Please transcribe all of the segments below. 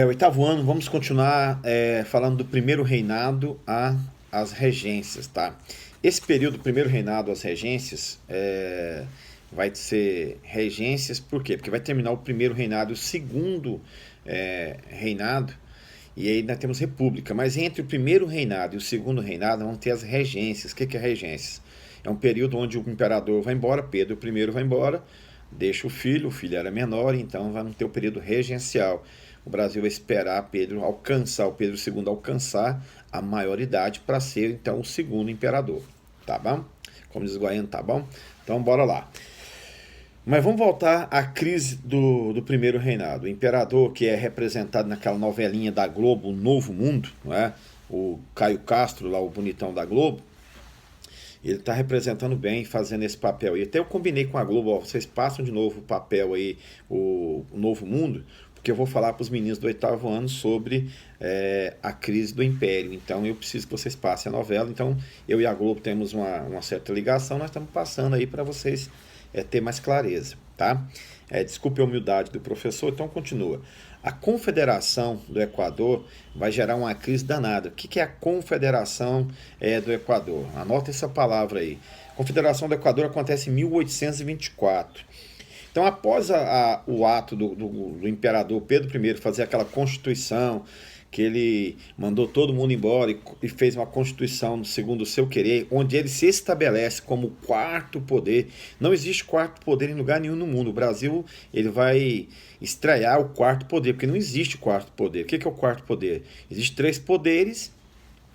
Oitavo ano, vamos continuar falando do primeiro reinado às regências, tá? Esse período, primeiro reinado às regências, vai ser regências, por quê? Porque vai terminar o primeiro reinado e o segundo reinado, e aí nós temos república. Mas entre o primeiro reinado e o segundo reinado vão ter as regências. O que é regências? É um período onde o imperador vai embora, Pedro I vai embora, deixa o filho era menor, então vai ter o período regencial. O Brasil vai esperar o Pedro II alcançar a maioridade para ser então o segundo imperador, tá bom? Como diz o Goiano, tá bom? Então bora lá. Mas vamos voltar à crise do primeiro reinado. O imperador, que é representado naquela novelinha da Globo, O Novo Mundo, não é? O Caio Castro, lá o bonitão da Globo, ele está representando bem, fazendo esse papel. E até eu combinei com a Globo, ó, vocês passam de novo o papel aí, o Novo Mundo, porque eu vou falar para os meninos do oitavo ano sobre a crise do Império. Então eu preciso que vocês passem a novela. Então eu e a Globo temos uma certa ligação, nós estamos passando aí para vocês ter mais clareza, tá? Desculpe a humildade do professor, então continua. A Confederação do Equador vai gerar uma crise danada. O que é a Confederação do Equador? Anota essa palavra aí. A Confederação do Equador acontece em 1824. Então, após o ato do imperador Pedro I fazer aquela constituição, que ele mandou todo mundo embora e fez uma constituição segundo o seu querer, onde ele se estabelece como quarto poder. Não existe quarto poder em lugar nenhum no mundo. O Brasil ele vai estrear o quarto poder, porque não existe quarto poder. O que é o quarto poder? Existem três poderes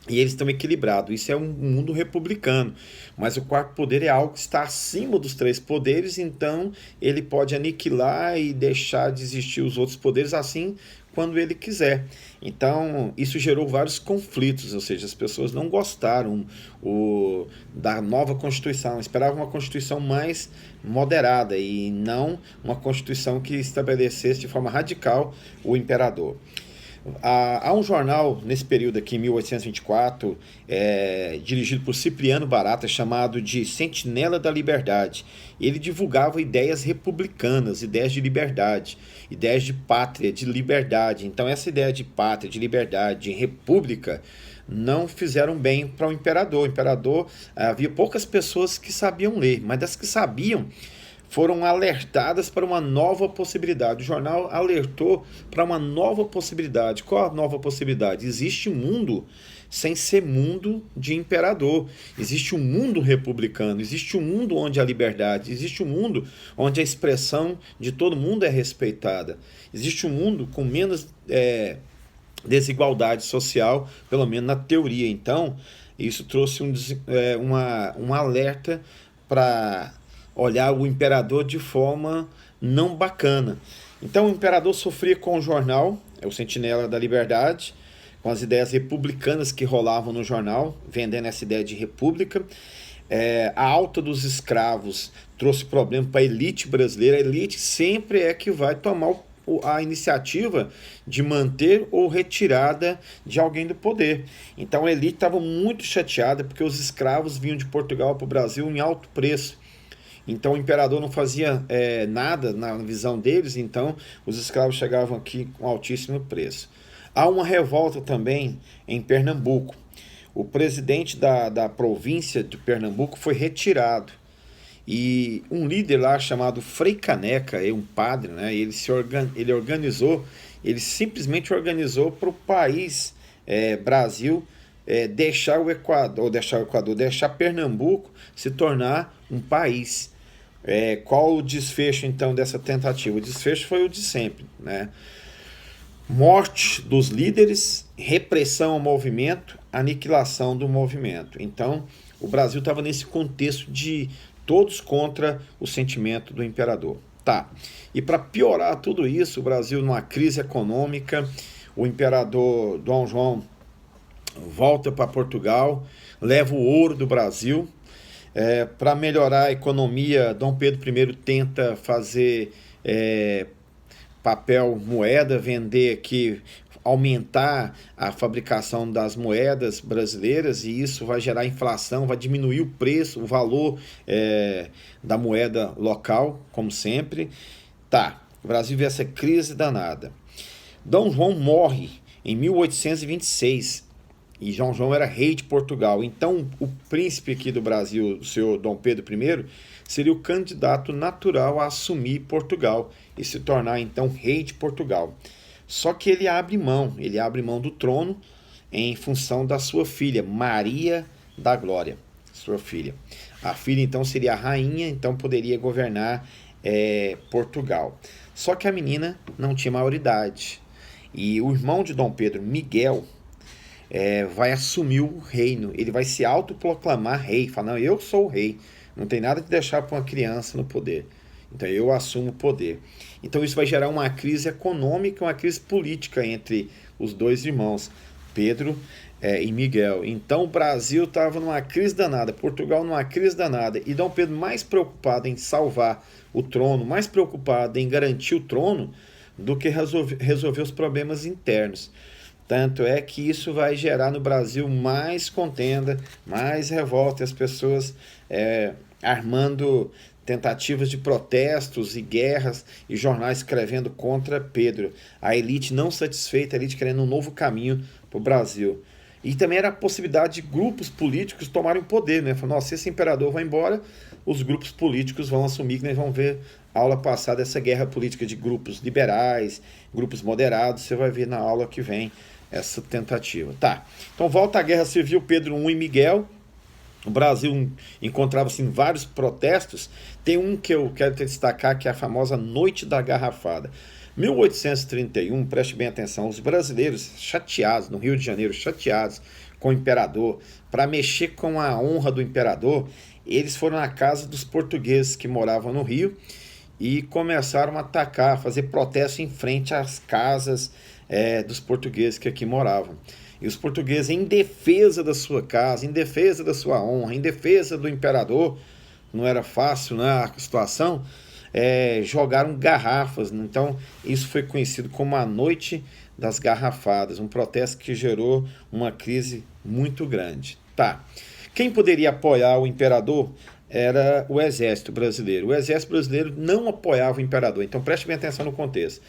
e eles estão equilibrados. Isso é um mundo republicano. Mas o quarto poder é algo que está acima dos três poderes, então ele pode aniquilar e deixar de existir os outros poderes assim quando ele quiser. Então, isso gerou vários conflitos, ou seja, as pessoas não gostaram da nova Constituição, esperavam uma Constituição mais moderada e não uma Constituição que estabelecesse de forma radical o imperador. Há um jornal nesse período aqui, em 1824, dirigido por Cipriano Barata, chamado de Sentinela da Liberdade. Ele divulgava ideias republicanas, ideias de liberdade, ideias de pátria, de liberdade. Então, essa ideia de pátria, de liberdade, de república, não fizeram bem para o imperador. O imperador, havia poucas pessoas que sabiam ler, mas das que sabiam, foram alertadas para uma nova possibilidade. O jornal alertou para uma nova possibilidade. Qual a nova possibilidade? Existe um mundo sem ser mundo de imperador. Existe um mundo republicano, existe um mundo onde há liberdade, existe um mundo onde a expressão de todo mundo é respeitada. Existe um mundo com menos desigualdade social, pelo menos na teoria. Então, isso trouxe um alerta para olhar o imperador de forma não bacana. Então o imperador sofria com o jornal, o Sentinela da Liberdade, com as ideias republicanas que rolavam no jornal, vendendo essa ideia de república. A alta dos escravos trouxe problema para a elite brasileira. A elite sempre é que vai tomar a iniciativa de manter ou retirada de alguém do poder. Então a elite estava muito chateada porque os escravos vinham de Portugal para o Brasil em alto preço. Então o imperador não fazia nada na visão deles, então os escravos chegavam aqui com altíssimo preço. Há uma revolta também em Pernambuco. O presidente da província de Pernambuco foi retirado. E um líder lá chamado Frei Caneca, um padre, né, ele organizou, ele simplesmente organizou para o país Brasil deixar Pernambuco se tornar um país. Qual o desfecho então dessa tentativa? O desfecho foi o de sempre, né? Morte dos líderes, repressão ao movimento, aniquilação do movimento. Então, o Brasil estava nesse contexto de todos contra o sentimento do imperador. Tá. E para piorar tudo isso, o Brasil numa crise econômica, o imperador Dom João volta para Portugal, leva o ouro do Brasil. Para melhorar a economia, Dom Pedro I tenta fazer papel moeda, vender aqui, aumentar a fabricação das moedas brasileiras, e isso vai gerar inflação, vai diminuir o preço, o valor da moeda local, como sempre. Tá, o Brasil vê essa crise danada. Dom João morre em 1826 e Dom João era rei de Portugal. Então, o príncipe aqui do Brasil, o senhor Dom Pedro I, seria o candidato natural a assumir Portugal e se tornar então rei de Portugal. Só que ele abre mão do trono em função da sua filha, Maria da Glória, sua filha. A filha então seria a rainha, então poderia governar Portugal. Só que a menina não tinha maioridade. E o irmão de Dom Pedro, Miguel, vai assumir o reino. Ele vai se autoproclamar rei. Falar, não, eu sou o rei. Não tem nada de deixar para uma criança no poder. Então eu assumo o poder. Então isso vai gerar uma crise econômica, uma crise política entre os dois irmãos, Pedro e Miguel. Então o Brasil estava numa crise danada, Portugal numa crise danada. E Dom Pedro mais preocupado em salvar o trono, mais preocupado em garantir o trono, do que resolver os problemas internos. Tanto é que isso vai gerar no Brasil mais contenda, mais revolta, as pessoas armando tentativas de protestos e guerras e jornais escrevendo contra Pedro. A elite não satisfeita, a elite querendo um novo caminho para o Brasil. E também era a possibilidade de grupos políticos tomarem o poder, né? Falando, se esse imperador vai embora, os grupos políticos vão assumir, que nós vamos ver a aula passada, essa guerra política de grupos liberais, grupos moderados, você vai ver na aula que vem essa tentativa. Tá, então volta à Guerra Civil, Pedro I e Miguel. O Brasil encontrava-se em vários protestos. Tem um que eu quero destacar, que é a famosa Noite da Garrafada. 1831, preste bem atenção, os brasileiros chateados, no Rio de Janeiro, chateados com o imperador, para mexer com a honra do imperador, eles foram à casa dos portugueses que moravam no Rio e começaram a atacar, a fazer protesto em frente às casas dos portugueses que aqui moravam. E os portugueses, em defesa da sua casa, em defesa da sua honra, em defesa do imperador, não era fácil, né, a situação, jogaram garrafas. Então isso foi conhecido como a Noite das Garrafadas, um protesto que gerou uma crise muito grande. Tá. Quem poderia apoiar o imperador era o exército brasileiro. O exército brasileiro não apoiava o imperador, então preste bem atenção no contexto.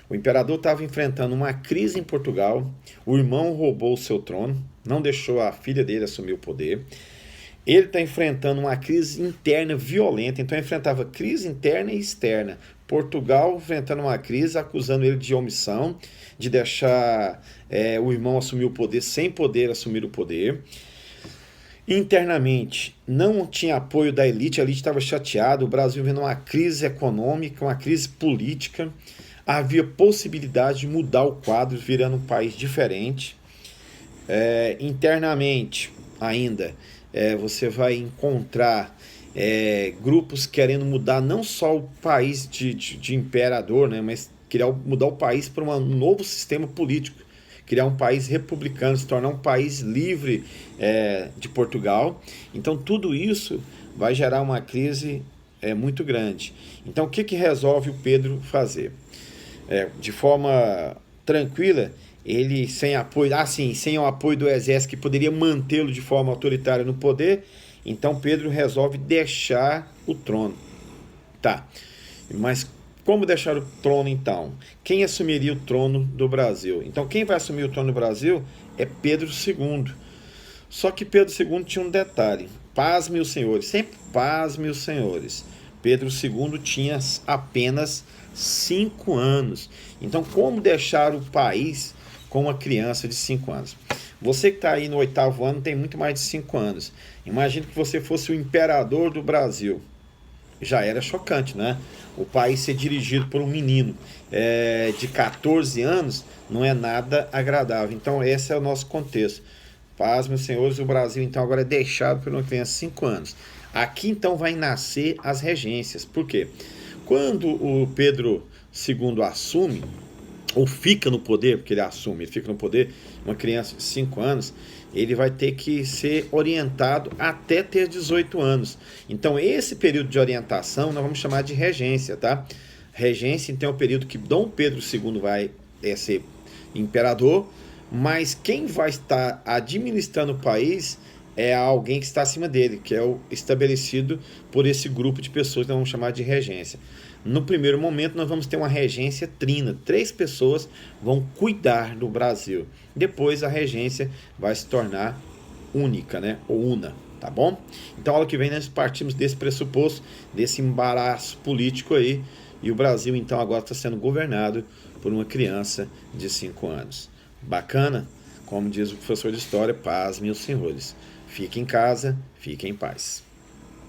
O imperador estava enfrentando uma crise em Portugal, o irmão roubou o seu trono, não deixou a filha dele assumir o poder. Ele está enfrentando uma crise interna violenta, então enfrentava crise interna e externa. Portugal enfrentando uma crise, acusando ele de omissão, de deixar o irmão assumir o poder sem poder assumir o poder. Internamente, não tinha apoio da elite, a elite estava chateada, o Brasil vendo uma crise econômica, uma crise política. Havia possibilidade de mudar o quadro, virando um país diferente. Internamente, ainda, você vai encontrar grupos querendo mudar não só o país de imperador, né, mas mudar o país para um novo sistema político, criar um país republicano, se tornar um país livre de Portugal. Então tudo isso vai gerar uma crise muito grande. Então o que resolve o Pedro fazer? De forma tranquila, ele sem apoio, sem o apoio do exército que poderia mantê-lo de forma autoritária no poder, então Pedro resolve deixar o trono. Tá, mas como deixar o trono então? Quem assumiria o trono do Brasil? Então quem vai assumir o trono do Brasil é Pedro II. Só que Pedro II tinha um detalhe, pasme os senhores, sempre pasme os senhores. Pedro II tinha apenas 5 anos. Então, como deixar o país com uma criança de 5 anos? Você que está aí no 8º ano tem muito mais de 5 anos. Imagine que você fosse o imperador do Brasil. Já era chocante, né? O país ser dirigido por um menino de 14 anos não é nada agradável. Então, esse é o nosso contexto. Paz, meus senhores, o Brasil então agora é deixado por uma criança de 5 anos. Aqui então vai nascer as regências. Por quê? Quando o Pedro II assume, ou fica no poder, porque ele assume, ele fica no poder, uma criança de 5 anos, ele vai ter que ser orientado até ter 18 anos. Então esse período de orientação nós vamos chamar de regência, tá? Regência então é o período que Dom Pedro II vai ser imperador, mas quem vai estar administrando o país é alguém que está acima dele, que é o estabelecido por esse grupo de pessoas que nós vamos chamar de regência. No primeiro momento, nós vamos ter uma regência trina. 3 pessoas vão cuidar do Brasil. Depois, a regência vai se tornar única, né? Ou una, tá bom? Então, aula que vem, nós partimos desse pressuposto, desse embaraço político aí. E o Brasil, então, agora está sendo governado por uma criança de 5 anos. Bacana? Como diz o professor de História, paz, meus senhores. Fique em casa, fique em paz.